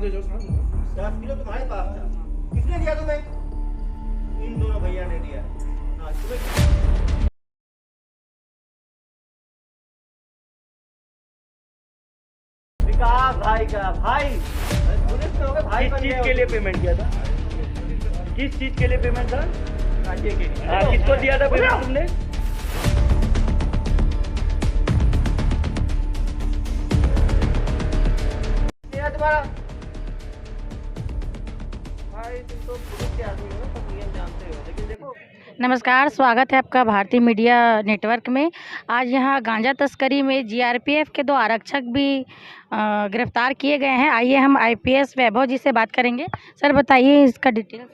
दे जाओ साहब। 10 किलो तुम्हारे पास था, किसने दिया तुम्हें? इन दोनों भैया ने दिया। हाँ तुम्हें विकास भाई का भाई पुलिस में हो गए भाई किस बन चीज गए के लिए पेमेंट किया था? किस चीज के लिए पेमेंट था? गांजे के लिए। हाँ, किसको दिया था पेमेंट तुमने? क्या तुम्हारा भाई? तुम तो पुलिस के आदमी हो ना, सब नियम जानते हो, लेकिन देखो नमस्कार, स्वागत है आपका भारतीय मीडिया नेटवर्क में। आज यहाँ गांजा तस्करी में जीआरपीएफ के 2 आरक्षक भी गिरफ्तार किए गए हैं। आइए हम आईपीएस वैभव जी से बात करेंगे। सर बताइए इसका डिटेल।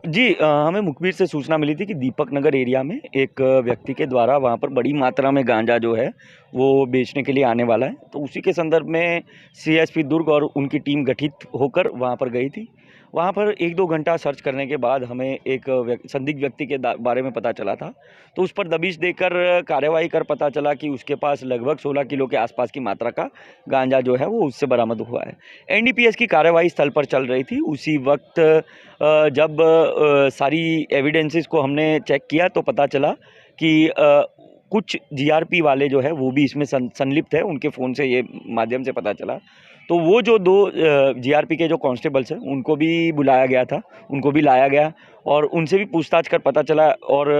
जी हमें मुखबिर से सूचना मिली थी कि दीपक नगर एरिया में एक व्यक्ति के द्वारा वहाँ पर बड़ी मात्रा में गांजा जो है वो बेचने के लिए आने वाला है। तो उसी के संदर्भ में सीएसपी दुर्ग और उनकी टीम गठित होकर वहाँ पर गई थी। वहाँ पर 1-2 घंटा सर्च करने के बाद हमें एक संदिग्ध व्यक्ति के बारे में पता चला था। तो उस पर दबिश देकर कार्यवाही कर पता चला कि उसके पास लगभग 16 किलो के आसपास की मात्रा का गांजा जो है वो उससे बरामद हुआ है। एनडीपीएस की कार्यवाही स्थल पर चल रही थी। उसी वक्त जब सारी एविडेंसेस को हमने चेक किया तो पता चला कि कुछ जीआरपी वाले जो है वो भी इसमें संलिप्त है। उनके फ़ोन से ये माध्यम से पता चला। तो वो जो 2 जीआरपी के जो कांस्टेबल्स हैं उनको भी बुलाया गया था, उनको भी लाया गया और उनसे भी पूछताछ कर पता चला और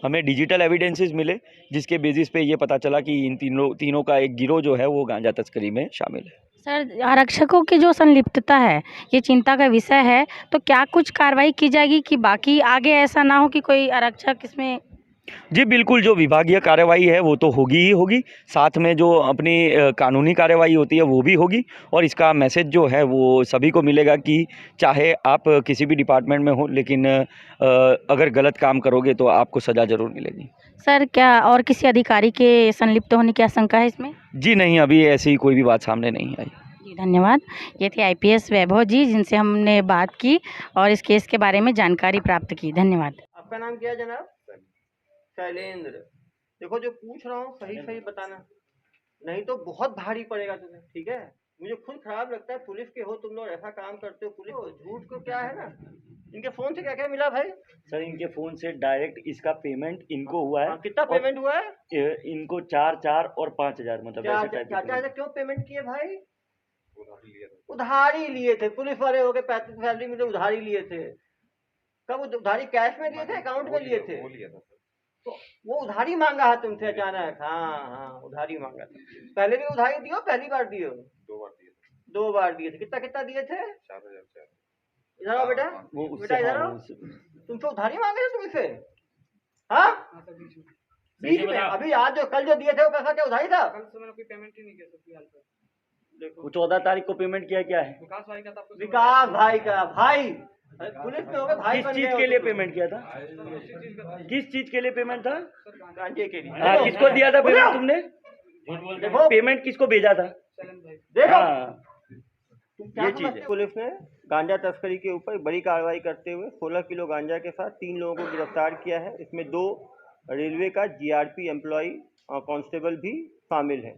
हमें डिजिटल एविडेंसेस मिले जिसके बेसिस पे ये पता चला कि इन तीनों का एक गिरोह जो है वो गांजा तस्करी में शामिल है। सर आरक्षकों की जो संलिप्तता है ये चिंता का विषय है, तो क्या कुछ कार्रवाई की जाएगी कि बाकी आगे ऐसा ना हो कि कोई आरक्षक इसमें। जी बिल्कुल, जो विभागीय कार्रवाई है वो तो होगी ही होगी, साथ में जो अपनी कानूनी कार्रवाई होती है वो भी होगी और इसका मैसेज जो है वो सभी को मिलेगा कि चाहे आप किसी भी डिपार्टमेंट में हो लेकिन अगर गलत काम करोगे तो आपको सज़ा ज़रूर मिलेगी। सर क्या और किसी अधिकारी के संलिप्त होने की आशंका है इसमें? जी नहीं, अभी ऐसी कोई भी बात सामने नहीं आई। जी धन्यवाद। ये थे आईपीएस वैभव जी जिनसे हमने बात की और इस केस के बारे में जानकारी प्राप्त की। धन्यवाद। आपका नाम क्या है जनाब? शैलेंद्र। देखो जो पूछ रहा हूँ सही सही बताना, नहीं तो बहुत भारी पड़ेगा तुम्हें, ठीक है? मुझे खुद खराब लगता है, पुलिस के हो तुम लोग, ऐसा काम करते हो। पुलिस को झूठ को क्या है ना, इनके फोन से क्या क्या मिला भाई? सर इनके फ़ोन से डायरेक्ट इसका पेमेंट इनको हुआ है। हाँ, कितना पेमेंट हुआ है? इनको 4-4 और 5,000 मतलब ऐसे टाइप क्या के क्या पेमेंट। क्यों पेमेंट किए भाई? उधारी लिए थे। पुलिस वाले हो गए, 35 सैलरी में तो उधारी लिए थे। कब उधारी कैश में लिए थे, अकाउंट में लिए थे? तो वो उधारी मांगा है तुमसे अचानक? हाँ हाँ, उधारी मांगा था। पहले भी उधारी दियो, पहली बार दियो? 2 बार दिए थे। कितना कितना दिए थे? 4,000। इधर आओ बेटा, वो बेटा उससे इधर हाँ आओ। वो तुमसे उधारी मांगे थे तुमसे? हाँ बीच में अभी आज जो कल जो दिए थे वो पैसा क्या उधारी था? कल से मैंने कोई पेमेंट ही नहीं किया सर फिलहाल पर। देखो 14 तारीख को पेमेंट किया क्या है? विकास भाई का था आपको। विकास भाई का भाई पुलिस में हो गए भाई किस बन चीज गए के हो लिए तुम लोग। पेमेंट किया था? उसी चीज का था। किस चीज के लिए पेमेंट था? गांजे के लिए। हाँ, किसको दिया था पेमेंट तुमने? देखो पेमेंट किसको भेजा था? शैलेंद्र भाई। देखो हाँ तुम क्या ये चीज समझते है। हो? पुलिस ने गांजा तस्करी के ऊपर बड़ी कार्रवाई करते हुए 16 किलो गांजा के साथ 3 लोगों को गिरफ्तार किया है। इसमें 2 रेलवे का जीआरपी एम्प्लॉय कांस्टेबल भी शामिल है।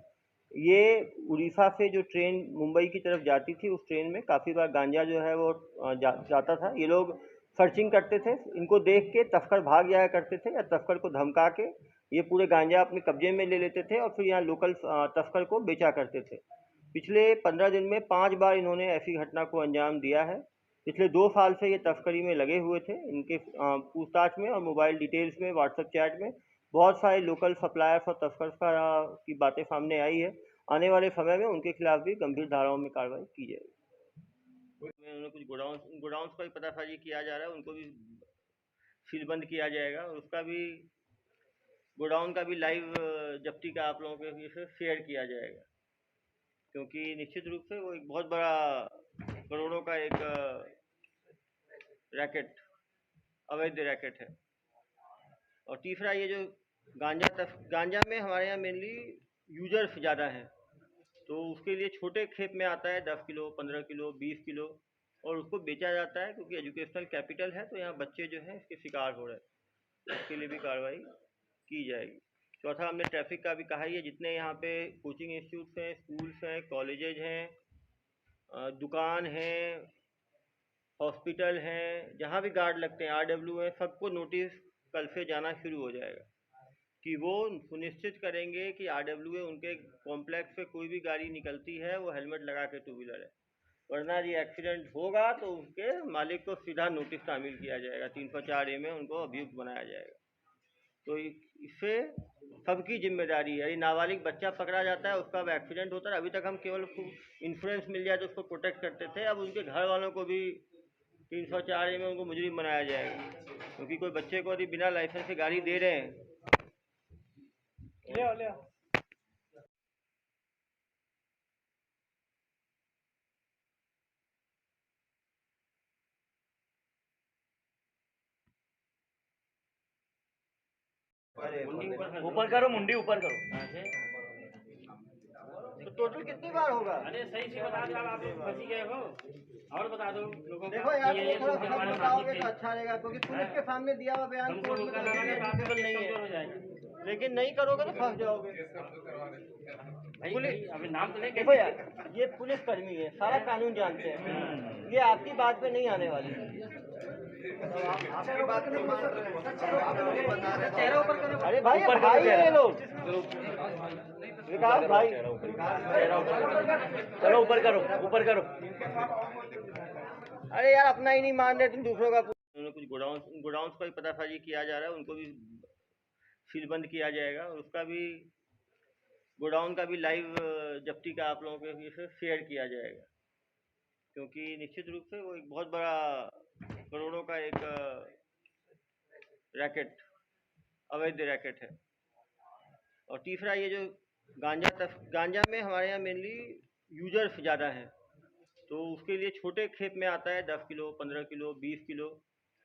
ये उड़ीसा से जो ट्रेन मुंबई की तरफ जाती थी उस ट्रेन में काफ़ी बार गांजा जो है वो जाता था। ये लोग सर्चिंग करते थे, इनको देख के तस्कर भाग जाया करते थे या तस्कर को धमका के ये पूरे गांजा अपने कब्जे में ले लेते थे और फिर यहाँ लोकल तस्कर को बेचा करते थे। पिछले 15 दिन में 5 बार इन्होंने ऐसी घटना को अंजाम दिया है। पिछले 2 साल से ये तस्करी में लगे हुए थे। इनके पूछताछ में और मोबाइल डिटेल्स में, व्हाट्सएप चैट में बहुत सारे लोकल सप्लायर्स और तस्कर्स की बातें सामने आई है। आने वाले समय में उनके खिलाफ भी गंभीर धाराओं में कार्रवाई की जाएगी। उन्होंने कुछ गोडाउन का भी पतासाजी किया जा रहा है, उनको भी सीलबंद किया जाएगा और उसका भी गोडाउन का भी लाइव जब्ती का आप लोगों के से शेयर किया जाएगा, क्योंकि निश्चित रूप से वो एक बहुत बड़ा करोड़ों का एक रैकेट, अवैध रैकेट है। और तीसरा ये जो गांजा में हमारे यहाँ मेनली यूजर्स ज़्यादा हैं, तो उसके लिए छोटे खेप में आता है 10 किलो, 15 किलो, 20 किलो और उसको बेचा जाता है, क्योंकि एजुकेशनल कैपिटल है तो यहाँ बच्चे जो हैं इसके शिकार हो रहे हैं। उसके लिए भी कार्रवाई की जाएगी। चौथा, हमने ट्रैफिक का भी कहा ही है। जितने यहाँ पे कोचिंग इंस्टीट्यूट्स हैं, स्कूल्स हैं, कॉलेजेज हैं, दुकान है, हॉस्पिटल हैं, जहाँ भी गार्ड लगते हैं, RW है, सबको नोटिस कल से जाना शुरू हो जाएगा कि वो सुनिश्चित करेंगे कि RW उनके कॉम्प्लेक्स से कोई भी गाड़ी निकलती है वो हेलमेट लगा के 2 व्हीलर है, वरना ये एक्सीडेंट होगा तो उसके मालिक को सीधा नोटिस शामिल किया जाएगा, 304A में उनको अभियुक्त बनाया जाएगा। तो इससे सबकी जिम्मेदारी है। ये नाबालिग बच्चा पकड़ा जाता है, उसका अब एक्सीडेंट होता है, अभी तक हम केवल इंश्योरेंस मिल जाए तो उसको प्रोटेक्ट करते थे, अब उनके घर वालों को भी 304A में उनको मुजरिम बनाया जाएगा, क्योंकि कोई बच्चे को यदि बिना लाइसेंस से गाड़ी दे रहे हैं। ले आओ। ऊपर करो, मुंडी ऊपर करो। तो टोटल कितनी बार होगा? अरे सही से बता दो, आप फंसी गए हो, और बता दो लोगों को। देखो यार, थोड़ा सब बताओगे तो अच्छा रहेगा, क्योंकि पुलिस के सामने दिया हुआ बयान कोर्ट में पॉसिबल नहीं है, लेकिन नहीं करोगे तो फंस जाओगे। पुलिस अभी नाम तो देखो यार, ये पुलिस कर्मी है, सारा कानून जानते हैं, ये आपकी बात पे नहीं आने वाली है। अरे भाई, भाई ये लोग विकास भाई, चलो ऊपर करो, ऊपर करो। अरे यार, अपना ही नहीं मान रहे तुम दूसरों का। उन्होंने कुछ गोडाउन का भी पतासाजी किया जा रहा है, उनको भी सीलबंद किया जाएगा, और उसका भी गोडाउन का भी लाइव जब्ती का आप लोगों के से शेयर किया जाएगा, क्योंकि निश्चित रूप से वो एक बहुत बड़ा करोड़ों का एक रैकेट, अवैध रैकेट है। और तीसरा, ये जो गांजा में हमारे यहाँ मेनली यूजर्स ज़्यादा हैं, तो उसके लिए छोटे खेप में आता है 10 किलो, 15 किलो, 20 किलो,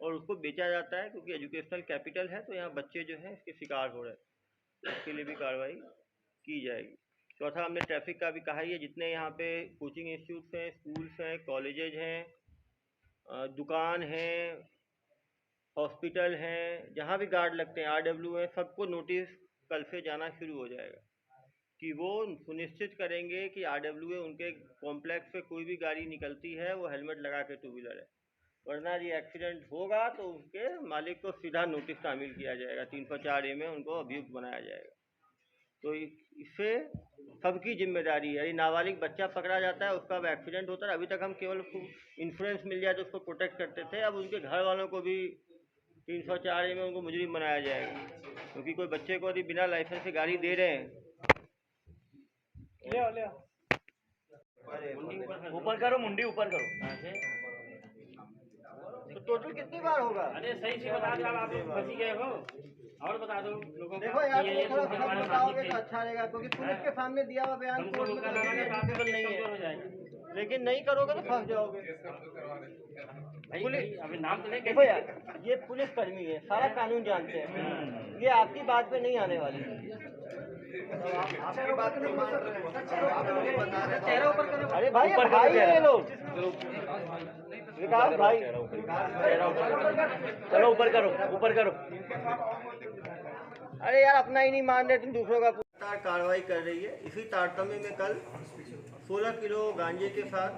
और उसको बेचा जाता है, क्योंकि एजुकेशनल कैपिटल है, तो यहाँ बच्चे जो हैं इसके शिकार हो रहे हैं, उसके लिए भी कार्रवाई की जाएगी। चौथा, हमने ट्रैफिक का भी कहा ही है, जितने यहाँ पे कोचिंग इंस्टीट्यूट्स हैं, स्कूल्स हैं, कॉलेजेज हैं, दुकान हैं, हॉस्पिटल हैं, जहाँ भी गार्ड लगते हैं, RW है, सबको नोटिस कल से जाना शुरू हो जाएगा कि वो सुनिश्चित करेंगे कि RW उनके कॉम्प्लेक्स से कोई भी गाड़ी निकलती है वो हेलमेट लगा के 2 व्हीलर है, वरना ये एक्सीडेंट होगा तो उसके मालिक को सीधा नोटिस शामिल किया जाएगा, 304A में उनको अभियुक्त बनाया जाएगा। तो इससे सबकी जिम्मेदारी है। ये नाबालिग बच्चा पकड़ा जाता है, उसका अब एक्सीडेंट होता है, अभी तक हम केवल इंश्योरेंस मिल जाए तो उसको प्रोटेक्ट करते थे, अब उनके घर वालों को भी 304A में उनको मुजरिम बनाया जाएगा, क्योंकि कोई बच्चे को यदि बिना लाइसेंस से गाड़ी दे रहे हैं। ले आओ। ऊपर करो, मुंडी ऊपर करो। तो टोटल कितनी बार होगा? अरे सही से बता दो, आप फंसी गए हो, और बता दो लोगों को। देखो यार, थोड़ा सब बताओगे तो अच्छा रहेगा, क्योंकि पुलिस के सामने दिया हुआ बयान कोर्ट में पॉसिबल नहीं है, लेकिन नहीं करोगे तो फंस जाओगे। पुलिस अभी नाम तो देखो यार, ये पुलिस कर्मी है, सारा कानून जानते हैं, ये आपकी बात पे नहीं आने वाली है। अरे भाई, भाई ये लोग विकास भाई, चलो ऊपर करो, ऊपर करो। अरे यार, अपना ही नहीं मान रहे तुम दूसरों का। कार्रवाई कर रही है। इसी तारतम्य में कल 16 किलो गांजे के साथ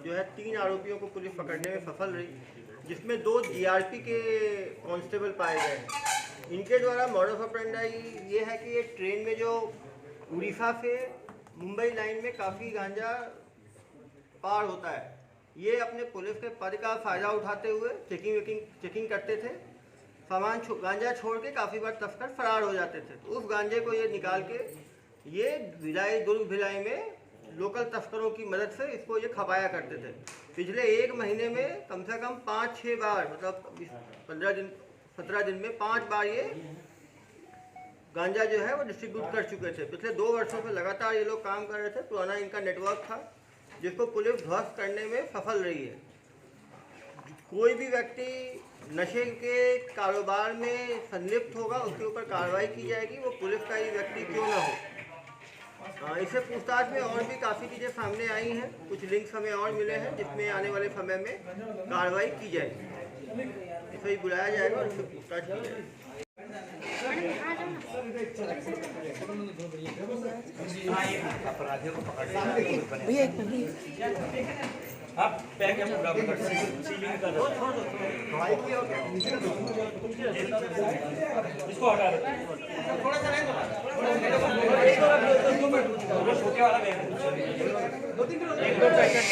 जो है 3 आरोपियों को पुलिस पकड़ने में सफल रही, जिसमें 2 GRP के कांस्टेबल पाए गए हैं। इनके द्वारा मॉडस ऑपरेंडाई ये है कि ये ट्रेन में जो उड़ीसा से मुंबई लाइन में काफ़ी गांजा पार होता है, ये अपने पुलिस के पद का फ़ायदा उठाते हुए चेकिंग करते थे, सामान गांजा छोड़ के काफ़ी बार तस्कर फरार हो जाते थे। तो उस गांजे को ये निकाल के ये दुर्ग भिलाई में लोकल तस्करों की मदद से इसको ये खपाया करते थे। पिछले 1 महीने में कम से कम 5-6 बार, मतलब 17 दिन में 5 बार ये गांजा जो है वो डिस्ट्रीब्यूट कर चुके थे। पिछले 2 वर्षों से लगातार ये लोग काम कर रहे थे। पुराना इनका नेटवर्क था, जिसको पुलिस ध्वस्त करने में सफल रही है। कोई भी व्यक्ति नशे के कारोबार में संलिप्त होगा, उसके ऊपर कार्रवाई की जाएगी, वो पुलिस का ही व्यक्ति क्यों ना हो। इससे पूछताछ में और भी काफ़ी चीज़ें सामने आई हैं, कुछ लिंक्स हमें और मिले हैं, जिसमें आने वाले समय में कार्रवाई की जाएगी। इसे ही बुलाया जाएगा और इससे पूछताछ की जाएगी। आप पैक है पूरा सीलिंग कर दो, इसको हटा दो, थोड़ा सा छोटे वाला बैग एक दो पैकेट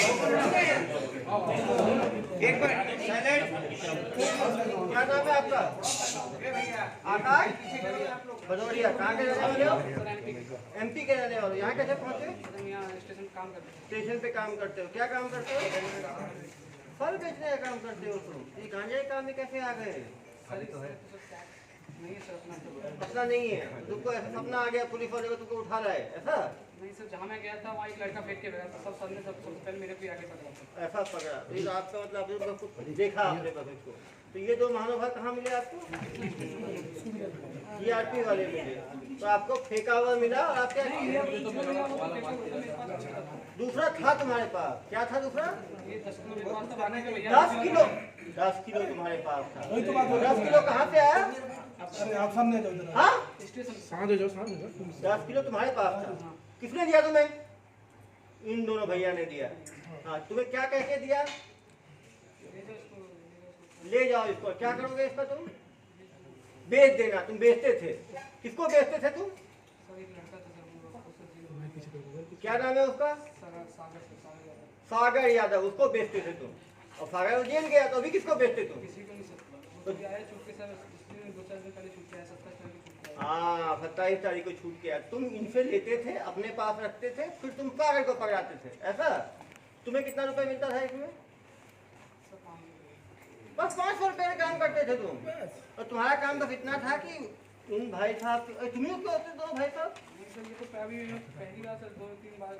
एक मिनट साइलेंट। क्या नाम है आपका? आकाश भदौरिया। कहाँ के रहने वाले हो? MP के रहने वाले हो। यहाँ कैसे पहुँचे? स्टेशन पे काम करते हो। क्या काम करते हो? फल बेचने का काम करते हो तुम। ये गांजा के काम में कैसे आ गए? अपना नहीं है तुमको, ऐसा सपना आ गया पुलिस वाले को तुमको उठा रहा है ऐसा? नहीं सर, जहाँ मैं गया था वहाँ एक लड़का फेंक के गया था, सब सबने सबसे पहले मेरे को आगे पकड़ा। ऐसा पकड़ा तो ये आपका मतलब आपने देखा आपने बस इसको। तो ये दो महानुभाव कहाँ मिले आपको? GRP वाले मिले। तो आपको फेंका हुआ मिला और आप क्या किए? दूसरा था तुम्हारे पास। क्या था दूसरा? 10 किलो। 10 किलो तुम्हारे पास था। 10 किलो कहाँ से आया? आप सामने जाओ इधर। हाँ, साथ हो जाओ, साथ हो जाओ। 10 किलो तुम्हारे पास था। किसने दिया तुम्हें? इन दोनों भैया ने दिया। हाँ, तुम्हें क्या कह के दिया? ले जाओ इसको। क्या करोगे इसका तुम? बेच देना। तुम बेचते थे। किसको बेचते थे तुम? क्या नाम है उसका? सागर यादव। उसको बेचते थे तुम। और सागर जेल गया तो अभी किसको बेचते तुम? हाँ, 27 तारीख को छूट गया। तुम इनसे लेते थे, अपने पास रखते थे, फिर तुम सागर को पकड़ाते थे ऐसा? तुम्हें कितना रुपए मिलता था इसमें? बस 500 रुपए का काम करते थे तुम। और तुम्हारा काम बस इतना था कि उन भाई साहब तुम्हें क्यों होते दोनों भाई साहब? पहली बार सर 2-3 बार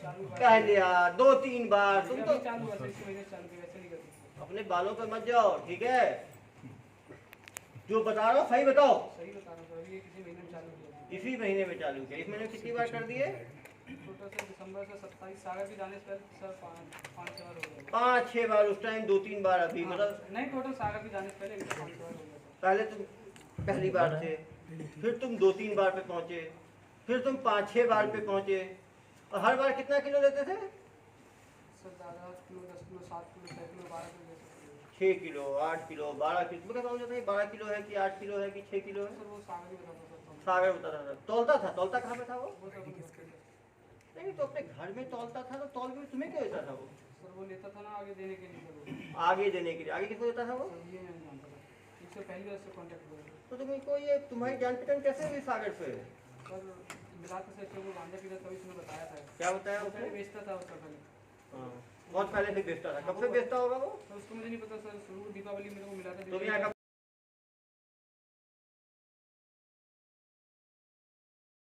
चालू कह लिया 2-3 बार। तुम तो चालू हुआ सर, इसकी वजह से चालू किया, वैसे नहीं करती। अपने बालों पे मत जाओ, ठीक है? जो बता रहा हूँ सही बताओ। सही बता रहा हूँ सर, अभी ये किसी महीने में चालू किया। इसी महीने में चालू किया। इस महीने में कितनी बार कर दिए? टोटल सर दिसंबर से 27 सागर के जाने से पहले सर 5-6 बार हो गया। 5-6 बार उस टाइम, 2-3 बार अभी। मतलब नहीं, टोटल सागर के जाने से पहले 5 बार हो गया सर। पहले तुम पहली बार थे, फिर तुम 2-3 बार पे पहुंचे, फिर तुम 5-6 बार पे पहुंचे। और हर बार कितना किलो लेते थे? सर ज़्यादा kilo, 10 kilo, 7 kilo, 6 kilo, 12 kilo ले सकते हैं। 6 किलो, 8 किलो, 12 किलो। तुम्हें क्या समझ आता है 12 किलो है कि 8 किलो है कि 6 किलो है? सर वो सागर ही बताता सर तो। सागर बताता था। तौलता था? तौलता कहाँ पे था वो? वो सर वो करते थे। नहीं तो अपने घर में तौलता था, तो तौल के तुम्हें क्यों देता था वो? सर वो लेता था ना आगे देने के लिए सर वो। आगे देने के लिए। आगे किसको देता था वो? सर ये नहीं जानता था, इससे पहली बार से कॉन्टैक्ट हुआ है। तो तुमको ये तुम्हारी जान पहचान कैसे हुई सागर से? सर मिलाते से वो गांजा पीता, तभी उसने बताया था। क्या बताया वो उसने? पहले बेचता था उसका पहले। हाँ, बहुत पहले से बेचता था। कब से बेचता होगा वो? तो उसको मुझे नहीं पता सर, शुरू दीपावली में मेरे को मिला था। तो भी यहाँ का